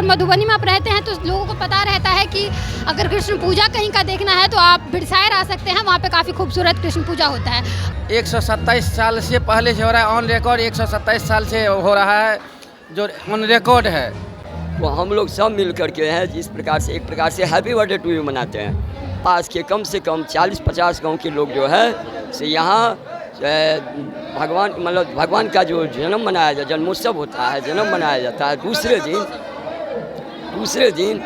अगर मधुबनी में आप रहते हैं तो लोगों को पता रहता है कि अगर कृष्ण पूजा कहीं का देखना है तो आप बिरसायर आ सकते हैं, वहाँ पे काफ़ी खूबसूरत कृष्ण पूजा होता है। 127 साल से पहले से हो रहा है ऑन रिकॉर्ड, 127 साल से हो रहा है जो ऑन रिकॉर्ड है। वो हम लोग सब मिल करके हैं जिस प्रकार से एक प्रकार से हैप्पी बर्थडे टू यू मनाते हैं। पास के कम से कम 40-50 गांव के लोग जो है से यहाँ भगवान का जो जन्म मनाया जाता, जन्मोत्सव होता है, जन्म मनाया जाता है। दूसरे दिन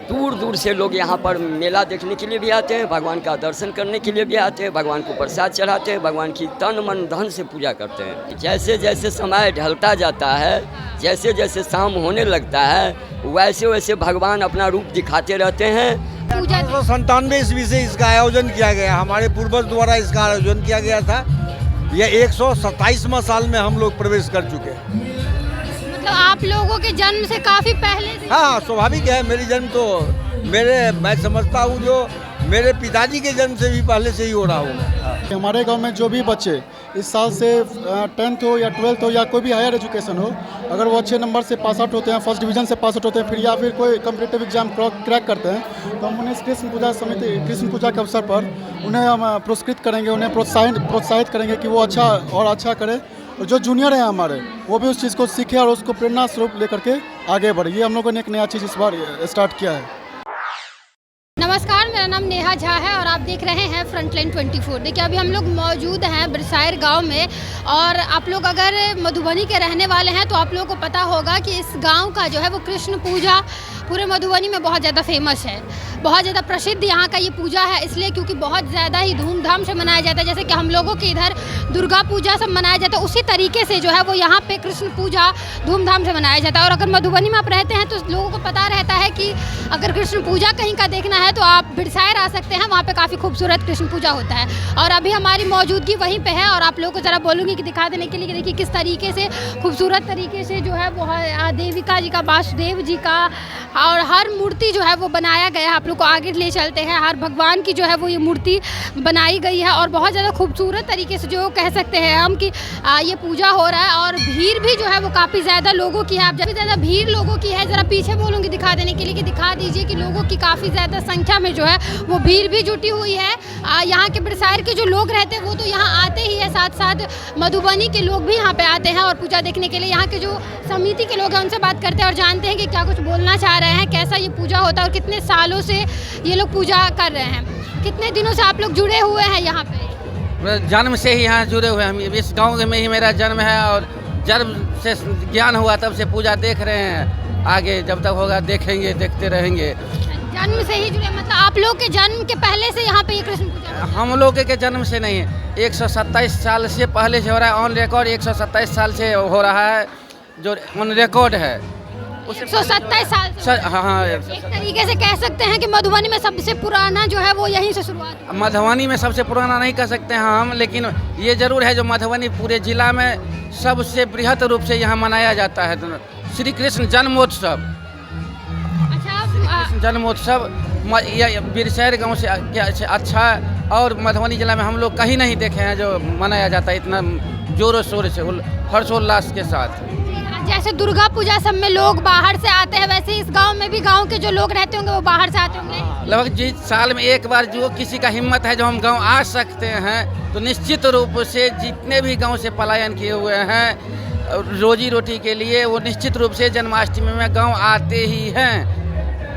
दूर दूर से लोग यहाँ पर मेला देखने के लिए भी आते हैं, भगवान का दर्शन करने के लिए भी आते हैं, भगवान को प्रसाद चढ़ाते हैं, भगवान की तन मन धन से पूजा करते हैं। जैसे जैसे समय ढलता जाता है, जैसे जैसे शाम होने लगता है, वैसे वैसे भगवान अपना रूप दिखाते रहते हैं। 1997 ईस्वी से इसका आयोजन किया गया, हमारे पूर्वज द्वारा इसका आयोजन किया गया था। यह 127वां साल में हम लोग प्रवेश कर चुके हैं। मतलब आप लोगों के जन्म से काफ़ी पहले से? हाँ, स्वाभाविक है। मेरी जन्म तो मैं समझता हूँ जो मेरे पिताजी के जन्म से भी पहले से ही हो रहा होगा। हमारे गांव में जो भी बच्चे इस साल से 10th हो या 12th हो या कोई भी हायर एजुकेशन हो, अगर वो अच्छे नंबर से पास आउट होते हैं, फर्स्ट डिवीज़न से पास आउट होते हैं, फिर या फिर कोई कॉम्पिटिटिव एग्जाम क्रैक करते हैं, तो हम उन्हें कृष्ण पूजा के अवसर पर उन्हें हम पुरस्कृत करेंगे, उन्हें प्रोत्साहित करेंगे कि वो अच्छा और अच्छा करें। और जो जूनियर हैं हमारे, वो भी उस चीज़ को सीखे और उसको प्रेरणा स्वरूप लेकर के आगे बढ़े। ये हम लोगों ने एक नया चीज़ इस बार स्टार्ट किया है। नमस्कार, मेरा नाम नेहा झा है और आप देख रहे हैं फ्रंटलाइन 24। देखिए, अभी हम लोग मौजूद हैं बिरसायर गांव में, और आप लोग अगर मधुबनी के रहने वाले हैं तो आप लोगों को पता होगा कि इस गांव का जो है वो कृष्ण पूजा पूरे मधुबनी में बहुत ज़्यादा फेमस है, बहुत ज़्यादा प्रसिद्ध यहाँ का ये पूजा है। इसलिए क्योंकि बहुत ज़्यादा ही धूमधाम से मनाया जाता है। जैसे कि हम लोगों के इधर दुर्गा पूजा सब मनाया जाता है, उसी तरीके से जो है वो यहाँ पे कृष्ण पूजा धूमधाम से मनाया जाता है। और अगर मधुबनी में आप रहते हैं तो लोगों को पता रहता है कि अगर कृष्ण पूजा कहीं का देखना है तो आप बिरसायर आ सकते हैं, वहाँ पे काफ़ी खूबसूरत कृष्ण पूजा होता है। और अभी हमारी मौजूदगी वहीं पे है और आप लोगों को ज़रा बोलूँगी कि दिखा देने के लिए कि देखिए किस तरीके से खूबसूरत तरीके से जो है वो देविका जी का, वासुदेव जी का, और हर मूर्ति जो है वो बनाया गया है। आप लोग को आगे ले चलते हैं, हर भगवान की जो है वो ये मूर्ति बनाई गई है और बहुत ज़्यादा खूबसूरत तरीके से जो कह सकते हैं हम कि ये पूजा हो रहा है। और भीड़ भी जो है वो काफ़ी ज़्यादा लोगों की है। आप जब ज़्यादा भीड़ लोगों की है, ज़रा पीछे बोलूँगी दिखा देने के लिए कि दिखा दीजिए कि लोगों की काफ़ी ज़्यादा संख्या में जो है वो भीड़ भी जुटी हुई है। यहाँ के बिरसायर के जो लोग रहते हैं वो तो यहाँ आते ही है, साथ साथ मधुबनी के लोग भी यहाँ पे आते हैं और पूजा देखने के लिए। यहाँ के जो समिति के लोग हैं उनसे बात करते हैं और जानते हैं कि क्या कुछ बोलना चाह रहे हैं, कैसा ये पूजा होता है और कितने सालों से ये लोग पूजा कर रहे हैं। कितने दिनों से आप लोग जुड़े हुए हैं यहाँ पे? जन्म से ही यहाँ जुड़े हुए हैं। इस गांव में ही मेरा जन्म है और जन्म से ज्ञान हुआ तब से पूजा देख रहे हैं। आगे जब तक होगा देखेंगे, देखते रहेंगे। जन्म से ही जुड़े, मतलब आप लोग के जन्म के पहले से यहाँ पे ये कृष्ण पूजा? हम लोग के जन्म से नहीं, 127 साल से पहले से हो रहा है ऑन रिकॉर्ड, 127 साल से हो रहा है जो ऑन रिकॉर्ड है। 127 साल से? हाँ, एक तरीके से कह सकते हैं कि मधुबनी में सबसे पुराना जो है वो यहीं से शुरुआत। मधुबनी में सबसे पुराना नहीं कह सकते हैं हम, लेकिन ये जरूर है जो मधुबनी पूरे जिला में सबसे बृहद रूप से यहाँ मनाया जाता है श्री कृष्ण जन्मोत्सव। जन्मोत्सव बिरसायर गांव से अच्छा और मधुबनी जिला में हम लोग कहीं नहीं देखे हैं जो मनाया जाता है इतना जोरों शोर से, हर्षोल्लास के साथ। जैसे दुर्गा पूजा सब में लोग बाहर से आते हैं, वैसे इस गांव में भी गांव के जो लोग रहते होंगे वो बाहर से आते होंगे। लगभग जिस साल में एक बार जो किसी का हिम्मत है जो हम गांव आ सकते हैं, तो निश्चित रूप से जितने भी गांव से पलायन किए हुए हैं रोजी रोटी के लिए, वो निश्चित रूप से जन्माष्टमी में गांव आते ही हैं।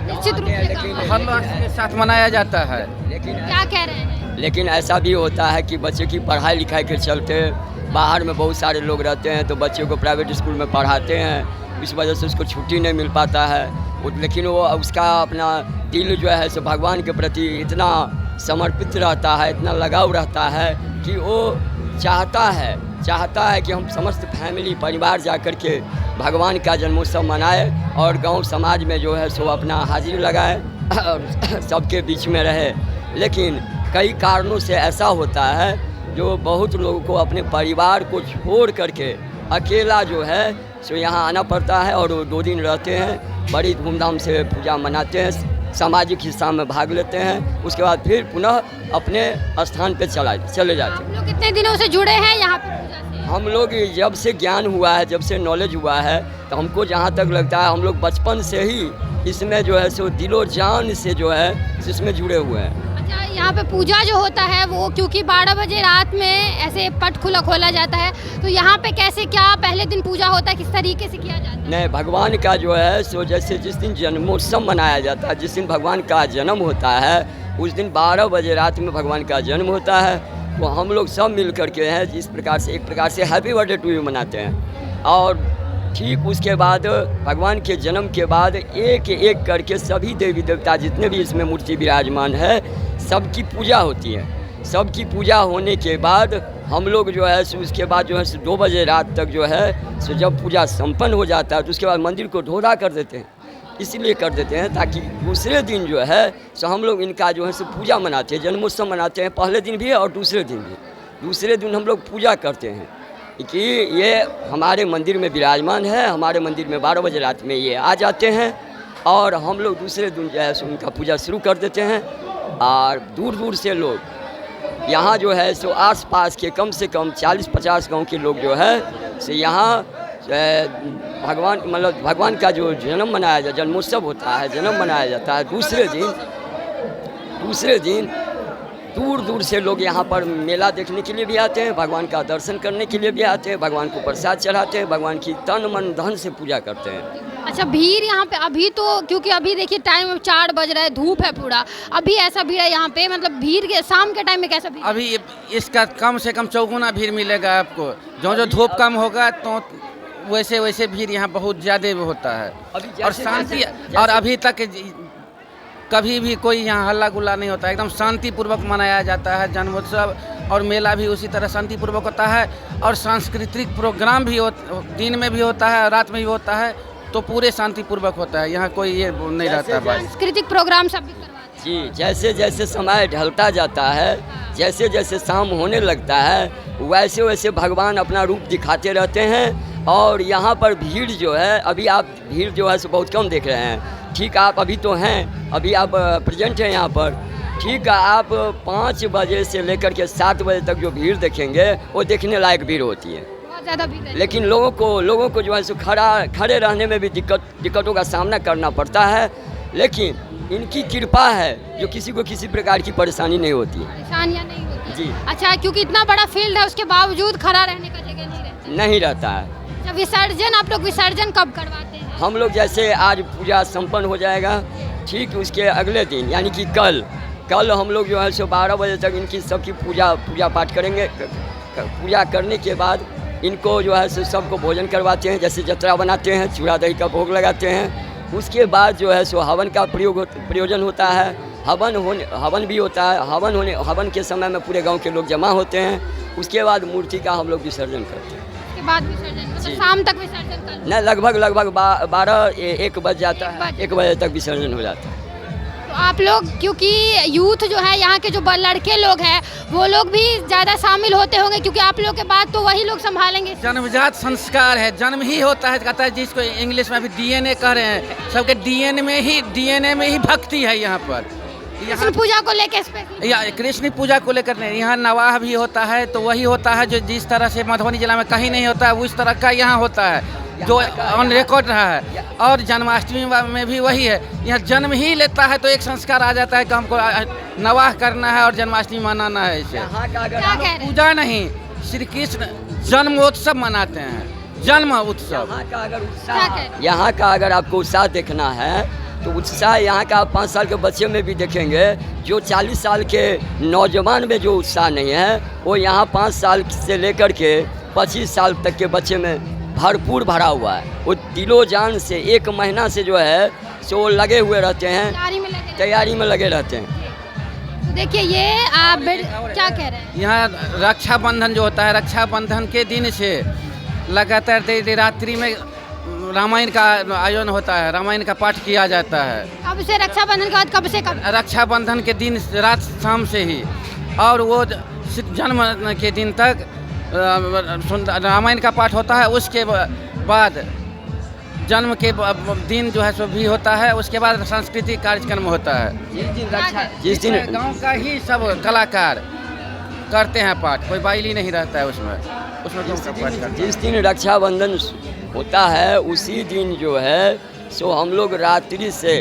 निश्चित रूप से हर्षोल्लास के साथ मनाया जाता है। लेकिन क्या कह रहे हैं? लेकिन ऐसा भी होता है कि बच्चे की पढ़ाई लिखाई के चलते बाहर में बहुत सारे लोग रहते हैं, तो बच्चे को प्राइवेट स्कूल में पढ़ाते हैं, इस वजह से उसको छुट्टी नहीं मिल पाता है। लेकिन वो उसका अपना दिल जो है सो भगवान के प्रति इतना समर्पित रहता है, इतना लगाव रहता है कि वो चाहता है कि हम समस्त फैमिली परिवार जा कर के भगवान का जन्मोत्सव मनाए और गांव समाज में जो है सो अपना हाजिरी लगाए और सबके बीच में रहे। लेकिन कई कारणों से ऐसा होता है जो बहुत लोगों को अपने परिवार को छोड़ करके अकेला जो है सो यहाँ आना पड़ता है और वो 2 दिन रहते हैं, बड़ी धूमधाम से पूजा मनाते हैं, सामाजिक हिस्सा में भाग लेते हैं, उसके बाद फिर पुनः अपने स्थान पे चले जाते हैं। आप लोग कितने दिनों से जुड़े हैं यहाँ पे पूजा से? हम लोग जब से ज्ञान हुआ है, जब से नॉलेज हुआ है, तो हमको जहाँ तक लगता है हम लोग बचपन से ही इसमें जो है सो दिलो जान से जो है इसमें जुड़े हुए हैं। अच्छा, यहाँ पे पूजा जो होता है वो क्योंकि 12 बजे रात में ऐसे पट खुला खोला जाता है, तो यहाँ पे कैसे क्या पहले दिन पूजा होता है, किस तरीके से किया जाता है? नहीं, भगवान का जो है सो जैसे जिस दिन जन्मोत्सव मनाया जाता है, जिस दिन भगवान का जन्म होता है, उस दिन 12 बजे रात में भगवान का जन्म होता है। वो हम लोग सब मिल करके हैं जिस प्रकार से एक प्रकार से हैप्पी बर्थडे टू यू मनाते हैं। और ठीक उसके बाद भगवान के जन्म के बाद एक एक करके सभी देवी देवता जितने भी इसमें मूर्ति विराजमान है सबकी पूजा होती है। सबकी पूजा होने के बाद हम लोग जो है सो उसके बाद जो है सो 2 बजे रात तक जो है सो जब पूजा संपन्न हो जाता है तो उसके बाद मंदिर को ढोरा कर देते हैं। इसीलिए कर देते हैं ताकि दूसरे दिन जो है सो हम लोग इनका जो है सो पूजा मनाते हैं, जन्मोत्सव मनाते हैं, पहले दिन भी और दूसरे दिन भी। दूसरे दिन हम लोग पूजा करते हैं कि ये हमारे मंदिर में विराजमान है, हमारे मंदिर में 12 बजे रात में ये आ जाते हैं और हम लोग दूसरे दिन जो है सो उनका पूजा शुरू कर देते हैं। और दूर दूर से लोग यहाँ जो है सो आस-पास के कम से कम 40-50 गांव के लोग जो है सो यहाँ भगवान मतलब भगवान का जो जन्म मनाया जाता, जन्मोत्सव होता है, जन्म मनाया जाता है, दूसरे दिन दूर दूर से लोग यहाँ पर मेला देखने के लिए भी आते हैं, भगवान का दर्शन करने के लिए भी आते हैं, भगवान को प्रसाद चढ़ाते हैं, भगवान की तन मन धन से पूजा करते हैं। अच्छा, भीड़ यहाँ पे अभी तो क्योंकि अभी देखिए टाइम 4 बज रहा है, धूप है पूरा, अभी ऐसा भीड़ है यहाँ पे, मतलब भीड़ के शाम के टाइम में कैसा भीड़? अभी इसका कम से कम 4 गुना भीड़ मिलेगा आपको। जो धूप कम होगा तो वैसे वैसे भीड़ यहाँ बहुत ज़्यादा होता है और शांति। और अभी तक कभी भी कोई यहाँ हल्ला गुल्ला नहीं होता, एकदम शांतिपूर्वक मनाया जाता है जन्मोत्सव। और मेला भी उसी तरह शांतिपूर्वक होता है और सांस्कृतिक प्रोग्राम भी दिन में भी होता है, रात में भी होता है, तो पूरे शांतिपूर्वक होता है। यहाँ कोई ये नहीं रहता। सांस्कृतिक प्रोग्राम सब भी करवाते हैं जी। जैसे जैसे समय ढलता जाता है, जैसे जैसे शाम होने लगता है, वैसे वैसे भगवान अपना रूप दिखाते रहते हैं। और यहाँ पर भीड़ जो है, अभी आप भीड़ जो है सो बहुत कम देख रहे हैं। ठीक, आप अभी तो हैं, अभी आप प्रेजेंट हैं यहाँ पर। ठीक है, आप 5 बजे से लेकर के 7 बजे तक जो भीड़ देखेंगे वो देखने लायक भीड़ होती है, बहुत ज़्यादा भीड़ है। लेकिन लोगों को जो है सो खड़े रहने में भी दिक्कतों का सामना करना पड़ता है। लेकिन इनकी कृपा है जो किसी को किसी प्रकार की परेशानी नहीं होती है, परेशानियाँ नहीं होती जी। अच्छा, क्योंकि इतना बड़ा फील्ड है उसके बावजूद खड़ा रहने का जगह नहीं रहता है। अच्छा, विसर्जन आप लोग विसर्जन कब करवाते हैं? हम लोग जैसे आज पूजा संपन्न हो जाएगा, ठीक उसके अगले दिन यानी कि कल हम लोग जो है सो 12 बजे तक इनकी सबकी पूजा पाठ करेंगे। पूजा करने के बाद इनको जो है सो सबको भोजन करवाते हैं, जैसे जतरा बनाते हैं, चूड़ा दही का भोग लगाते हैं। उसके बाद जो है सो हवन का प्रयोजन होता है, हवन भी होता है। हवन के समय में पूरे गांव के लोग जमा होते हैं। उसके बाद मूर्ति का हम लोग विसर्जन करते हैं। उसके बाद विसर्जन मतलब शाम तक विसर्जन कर? नहीं, लगभग 12-1 बज जाता है, 1 बजे तक विसर्जन हो जाता है। तो आप लोग क्योंकि यूथ जो है यहाँ के जो लड़के लोग हैं वो लोग भी ज़्यादा शामिल होते होंगे, क्योंकि आप लोग के बाद तो वही लोग संभालेंगे। जन्मजात संस्कार है, जन्म ही होता है, कहता है जिसको इंग्लिश में भी DNA कह रहे हैं। सबके DNA में ही भक्ति है यहाँ पर। कृष्ण पूजा को लेकर या कृष्ण पूजा को लेकर नहीं, यहाँ नवाह भी होता है, तो वही होता है जो जिस तरह से मधुबनी जिला में कहीं नहीं होता है उस तरह का यहाँ होता है, जो ऑन रिकॉर्ड रहा है। और जन्माष्टमी में भी वही है, यहाँ जन्म ही लेता है तो एक संस्कार आ जाता है कि हमको नवाह करना है और जन्माष्टमी मनाना है। इसे पूजा नहीं, श्री कृष्ण जन्मोत्सव मनाते हैं, जन्म उत्सव। यहाँ का अगर आपको उत्साह देखना है तो उत्साह यहाँ का आप 5 साल के बच्चे में भी देखेंगे। जो 40 साल के नौजवान में जो उत्साह नहीं है वो यहाँ 5 साल से लेकर के 25 साल तक के बच्चे में भरपूर भरा हुआ है। वो दिलो जान से 1 महीना से जो है सो लगे हुए रहते हैं, तैयारी में लगे रहते हैं। तो देखिए ये आप क्या कह रहे हैं, यहाँ रक्षाबंधन जो होता है, रक्षाबंधन के दिन से लगातार देर रात्रि में रामायण का आयोजन होता है, रामायण का पाठ किया जाता है। कब से रक्षाबंधन के बाद कब से कब? रक्षाबंधन के दिन रात शाम से ही, और वो जन्म के दिन तक रामायण का पाठ होता है। उसके बाद जन्म के दिन जो है सो भी होता है। उसके बाद सांस्कृतिक कार्यक्रम होता है। जिस दिन गांव का ही सब कलाकार करते हैं पाठ, कोई बाइल ही नहीं रहता है उसमें क्यों पाठ करते हैं? जिस दिन रक्षाबंधन होता है उसी दिन जो है सो हम लोग रात्रि से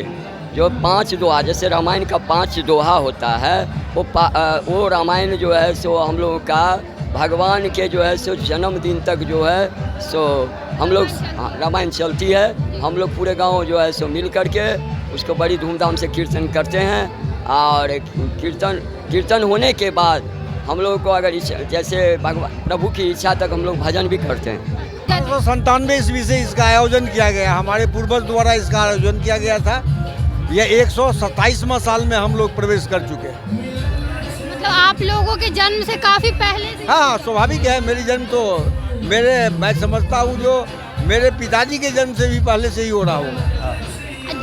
जो 5 दोहा, जैसे रामायण का 5 दोहा होता है, वो रामायण जो है सो हम लोगों का भगवान के जो है सो जन्मदिन तक जो है सो हम लोग रामायण चलती है। हम लोग पूरे गांव जो है सो मिल करके उसको बड़ी धूमधाम से कीर्तन करते हैं और कीर्तन होने के बाद हम लोगों को अगर जैसे भगवान प्रभु की इच्छा तक हम लोग भजन भी करते हैं। 1997 ईस्वी से इसका आयोजन किया गया, हमारे पूर्वज द्वारा इसका आयोजन किया गया था। यह 127वां साल में हम लोग प्रवेश कर चुके हैं। मतलब आप लोगों के जन्म से काफी पहले से? हाँ, स्वाभाविक है। मेरी जन्म तो मैं समझता हूँ जो मेरे पिताजी के जन्म से भी पहले से ही हो रहा होगा।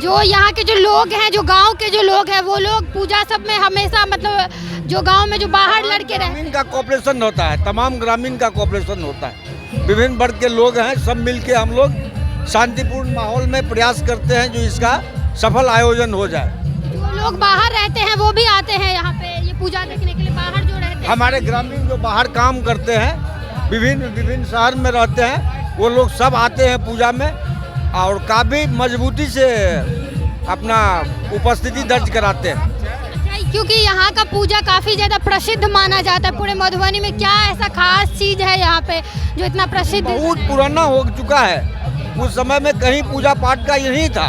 जो यहाँ के जो लोग हैं, जो गांव के जो लोग हैं, वो लोग पूजा सब में हमेशा मतलब जो गांव में जो बाहर लड़के रहते हैं, ग्रामीण का कोऑपरेशन होता है, तमाम ग्रामीण का कोऑपरेशन होता है। विभिन्न वर्ग के लोग हैं, सब मिलके हम लोग शांतिपूर्ण माहौल में प्रयास करते हैं जो इसका सफल आयोजन हो जाए। जो लोग बाहर रहते हैं वो भी आते हैं यहाँ पे ये पूजा देखने के लिए, बाहर जो रहते हैं। हमारे ग्रामीण जो बाहर काम करते हैं, विभिन्न शहर में रहते हैं, वो लोग सब आते हैं पूजा में और काफ़ी मजबूती से अपना उपस्थिति दर्ज कराते हैं। क्योंकि यहाँ का पूजा काफ़ी ज़्यादा प्रसिद्ध माना जाता है पूरे मधुबनी में। क्या ऐसा खास चीज़ है यहाँ पे जो इतना प्रसिद्ध? बहुत पुराना हो चुका है। उस समय में कहीं पूजा पाठ का यही था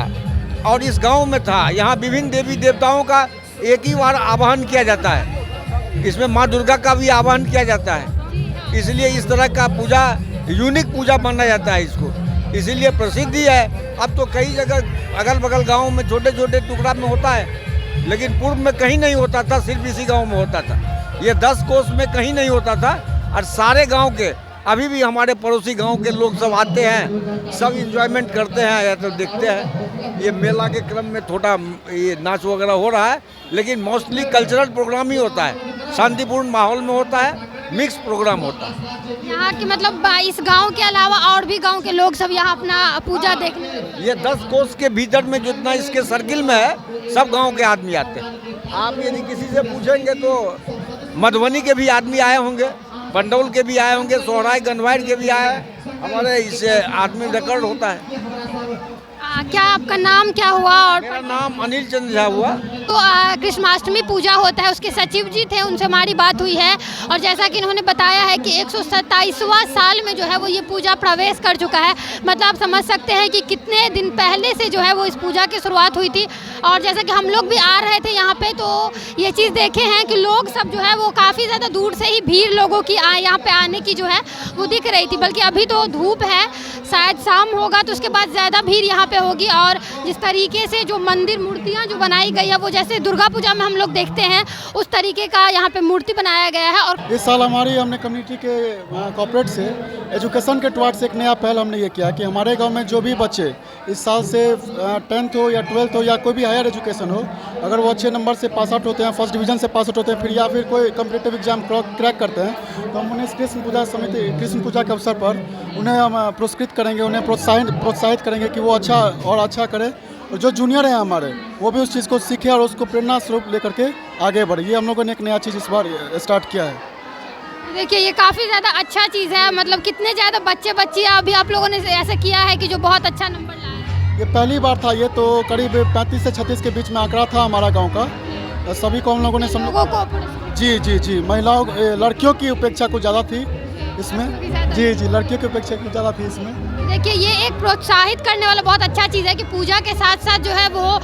और इस गांव में था। यहाँ विभिन्न देवी देवताओं का एक ही बार आवाहन किया जाता है। इसमें माँ दुर्गा का भी आवाहन किया जाता है, इसलिए इस तरह का पूजा यूनिक पूजा माना जाता है इसको, इसीलिए प्रसिद्धि है। अब तो कई जगह अगल बगल गाँव में छोटे छोटे टुकड़ा में होता है, लेकिन पूर्व में कहीं नहीं होता था, सिर्फ इसी गांव में होता था। ये 10 कोस में कहीं नहीं होता था और सारे गांव के, अभी भी हमारे पड़ोसी गांव के लोग सब आते हैं, सब इंजॉयमेंट करते हैं या तो देखते हैं। ये मेला के क्रम में थोड़ा ये नाच वगैरह हो रहा है, लेकिन मोस्टली कल्चरल प्रोग्राम ही होता है, शांतिपूर्ण माहौल में होता है, मिक्स प्रोग्राम होता है। यहाँ के मतलब इस गांव के अलावा और भी गांव के लोग सब यहाँ अपना पूजा देखने? ये 10 कोस के भीतर में जितना इसके सर्किल में है, सब गांव के आदमी आते हैं। आप यदि किसी से पूछेंगे तो मधुबनी के भी आदमी आए होंगे, पंडौल के भी आए होंगे, सोहराय गनवाड़ के भी आए, हमारे इससे आदमी रिकॉर्ड होता है। क्या आपका नाम क्या हुआ? और मेरा नाम अनिल चंद्र झा हुआ। तो कृष्णाष्टमी पूजा होता है, उसके सचिव जी थे, उनसे हमारी बात हुई है और जैसा कि इन्होंने बताया है कि 127वां साल में जो है वो ये पूजा प्रवेश कर चुका है। मतलब आप समझ सकते हैं कि कितने दिन पहले से जो है वो इस पूजा की शुरुआत हुई थी। और जैसा कि हम लोग भी आ रहे थे यहाँ पे तो ये चीज़ देखे हैं कि लोग सब जो है वो काफ़ी ज़्यादा दूर से ही भीड़ लोगों की यहाँ पे आने की जो है वो दिख रही थी। बल्कि अभी तो धूप है, शायद शाम होगा तो उसके बाद ज़्यादा भीड़ यहाँ पे होगी। और जिस तरीके से जो मंदिर मूर्तियाँ जो बनाई गई है वो जैसे दुर्गा पूजा में हम लोग देखते हैं उस तरीके का यहाँ पे मूर्ति बनाया गया है। और इस साल हमने कम्युनिटी के कॉर्पोरेट से एजुकेशन के टुवार्ड्स एक नया पहल हमने ये किया कि हमारे गांव में जो भी बच्चे इस साल से 10th हो या 12th हो या कोई भी हायर एजुकेशन हो, अगर वो अच्छे नंबर से पास आउट होते हैं, फर्स्ट डिवीज़न से पास आउट होते हैं, फिर या फिर कोई कॉम्पिटिटिव एग्जाम क्रैक करते हैं, तो हम उन्हें कृष्ण पूजा के अवसर पर उन्हें हम पुरस्कृत करेंगे, उन्हें प्रोत्साहित करेंगे कि वो अच्छा और अच्छा करें। और जो जूनियर हैं हमारे वो भी उस चीज़ को सीखे और उसको प्रेरणा स्वरूप लेकर के आगे बढ़े। ये हम लोगों ने एक नया चीज़ इस बार स्टार्ट किया है। देखिए ये काफ़ी ज़्यादा अच्छा चीज़ है। मतलब कितने ज़्यादा बच्चियाँ अभी आप लोगों ने ऐसा किया है कि जो बहुत अच्छा नंबर लाया है? ये पहली बार था। ये तो करीब 35 से 36 के बीच में आंकड़ा था हमारा गांव का। सभी को हम लोगों ने जी महिलाओं लड़कियों की उपेक्षा कुछ ज़्यादा थी इसमें। जी लड़कियों की उपेक्षा कुछ ज़्यादा थी इसमें। देखिए ये एक प्रोत्साहित करने वाला बहुत अच्छा चीज़ है कि पूजा के साथ साथ जो है वो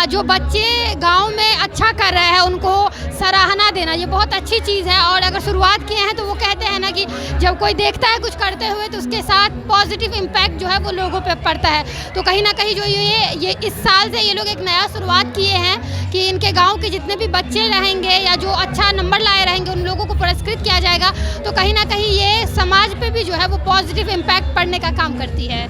जो बच्चे गांव में अच्छा कर रहे हैं उनको सराहना देना, ये बहुत अच्छी चीज़ है। और अगर शुरुआत किए हैं तो वो कहते हैं ना कि जब कोई देखता है कुछ करते हुए तो उसके साथ पॉजिटिव इम्पैक्ट जो है वो लोगों पे पड़ता है। तो कहीं ना कहीं जो ये इस साल से ये लोग एक नया शुरुआत किए हैं कि इनके गाँव के जितने भी बच्चे रहेंगे या जो अच्छा नंबर लाए रहेंगे उन लोगों को पुरस्कृत किया जाएगा। तो कहीं ना कहीं ये समाज पे भी जो है वो पॉजिटिव इम्पैक्ट पड़ने का काम करती है।